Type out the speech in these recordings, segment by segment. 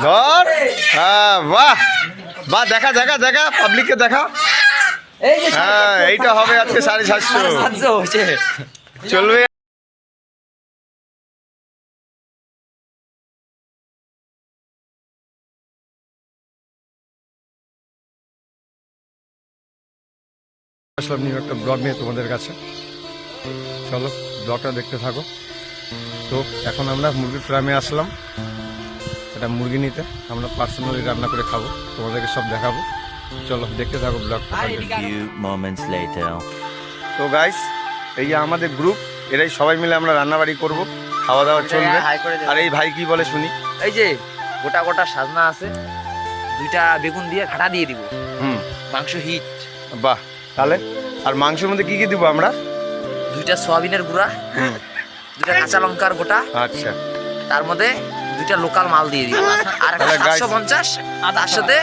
ধর। বাহ বাহ, দেখা দেখা দেখা, পাবলিককে দেখা। হ্যাঁ, এইটা হবে আজকে 750 চলবে। আসলাম নিউ একটা ব্লগ নিয়ে তোমাদের কাছে, চলো ব্লগটা দেখতে থাকো। তো এখন আমরা মুরগির ফার্মে আসলাম, এটা মুরগি নিতে। আমরা পার্সোনালি রান্না করে খাবো, তোমাদেরকে সব দেখাবো। চলো দেখতে থাকো ব্লগটা। তো গাইস, এই যে আমাদের গ্রুপ, এরাই সবাই মিলে আমরা রান্নাবাড়ি করব, খাওয়া দাওয়া চলবে। আর এই ভাই কি বলে শুনি। এই যে গোটা গোটা সাজনা আছে, 2টা বেগুন দিয়ে ঘাটা দিয়ে দিব। মাংস হিট। বাহ, তাহলে আর মাংসের মধ্যে কি কি দিব আমরা? 2টা সয়াবিনের গুঁড়া, 2টা কাঁচা লঙ্কার গোটা, আচ্ছা, তার মধ্যে 2টা লোকাল মাল দিয়ে দিব, আর একটা 750, তার সাথে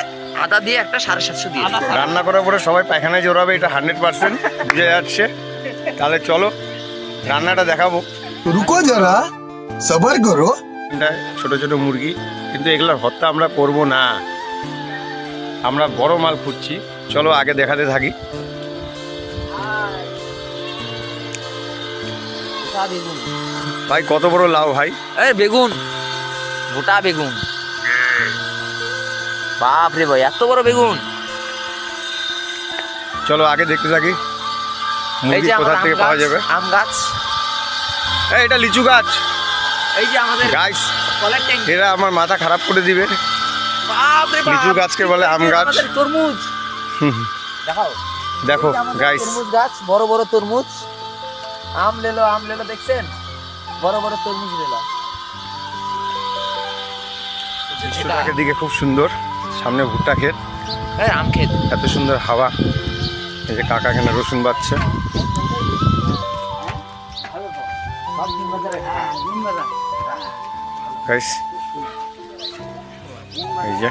আদা দিয়ে একটা 750 দিয়ে দিব। রান্না করার পরে সবাই পায়খানায় জোরাবে, এটা 100% বুঝে যাচ্ছে। তাহলে চলো রান্নাটা দেখাবো। রুকো যারা, সবার করো। ছোট ছোট মুরগি, কিন্তু এগুলোর হত্যা আমরা করব না, আমরা বড় মাল খুঁজছি। চলো আগে দেখাতে থাকি। ভাই কত বড় লাউ ভাই? এই বেগুন, গোটা বেগুন। বাপ রে ভাই, এত বড় বেগুন। চলো আগে দেখতে থাকি এই মুরগি যে কোথা থেকে পাওয়া যাবে। আম গাছ, এটা লিচু গাছ। এই যে আমাদের গাছ, কলের ট্যাঙ্ক। এরা আমার মাথা খারাপ করে দিবে। বাপ রে বাপ, লিচু গাছকে বলে আম গাছ। আমাদের তরমুজ দেখাও। দেখো এই যে আমাদের গাইস, তরমুজ গাছ, বড় বড় তরমুজ। আম লেলো, আম লেলো, দেখছেন? বড় বড় তরমুজ লেলো। দৃশ্যটাকে দিকে খুব সুন্দর, সামনে ভুট্টা ক্ষেত, এই আম ক্ষেত। এত সুন্দর হাওয়া। এই যে কাকা এখানে রসুন বাচ্ছে। গাইস, এই যে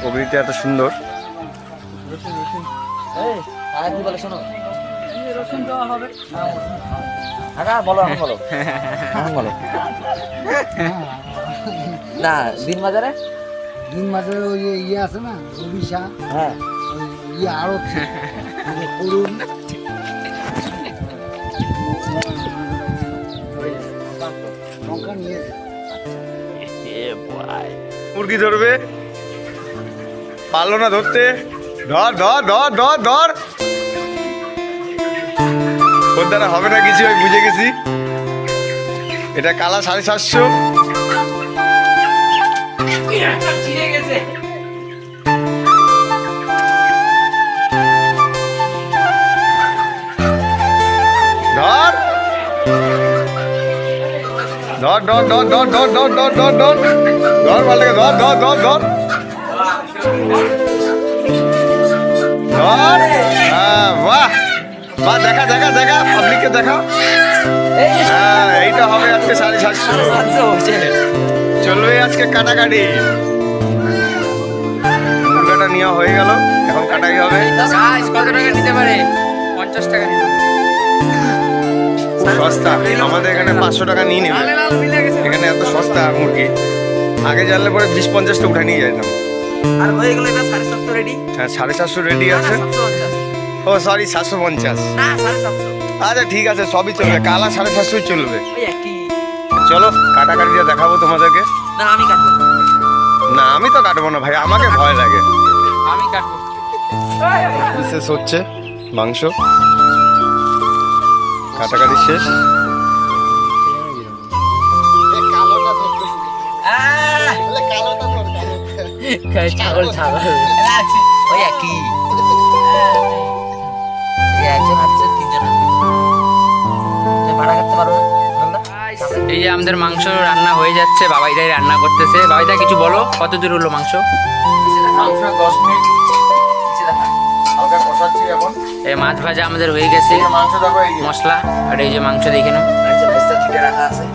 প্রকৃতি এত সুন্দর। এই আর কি বলে শোনো, রসুন দেওয়া হবে। আগা বলো, এখন বলো, এখন বলো। না দিন বাজারে, দিন মাঝে ওই যে ইয়ে আছে না, রবিশা, হ্যাঁ ওই ইয়ে আরো করুন। লঙ্কা নিয়ে মুরগি ধরবে, পারলো না ধরতে। ধর ধর ধর ধর ধর, ওর দ্বারা হবে না কিছু, আমি বুঝে গেছি। এটা কালা 750। ধর ধর ধর ধর ধর ধর ধর ধর ধর ধর ধর ভালো ধর ধর ধর ধর ধর। হ্যাঁ, বাহ বাহ, দেখা দেখা দেখা, পাবলিককে দেখা। হ্যাঁ, এইটা হবে আজকে 750 চলবে আজকে কাটাকাটি। মুরগাটা নেওয়া হয়ে গেল, এখন কাটাই হবে। কত টাকা নিতে পারে? 50 টাকা নিতে পারে। খুব সস্তা, আমাদের এখানে 500 টাকা নিয়ে নেবে। এখানে এত সস্তা মুরগি, আগে জানলে পরে 20-50টা উঠে নিয়ে যেতাম। আর হয়ে গেল এটা 750 রেডি। হ্যাঁ, 750 রেডি আছে। 750 ও সরি, 750। না 750। আচ্ছা ঠিক আছে, সবই চলবে, কালা 750 চলবে। ওই একই। চলো কাটাকাটিটা দেখাবো তোমাদেরকে। না আমি কাটবো, না আমি তো কাটবো না ভাই, আমাকে ভয় লাগে। আমি কাটবো। শেষ হচ্ছে মাংস, কাটাকাটি শেষ। ছাগল ছাগল ওই একই। একজন আছে, 3জন ভাড়া করতে পারো না। এই যে আমাদের মাংস রান্না হয়ে যাচ্ছে, বাবাইদাই রান্না করতেছে। বাবাইদা কিছু বলো, কত দূর হলো মাংস? 10 মিনিট হালকা কষাচ্ছি এখন। এই মাছ ভাজা আমাদের হয়ে গেছে, মাংস দেখো, এই যে মশলা। আর এই যে মাংস দেখে নাও। রাখা আছে।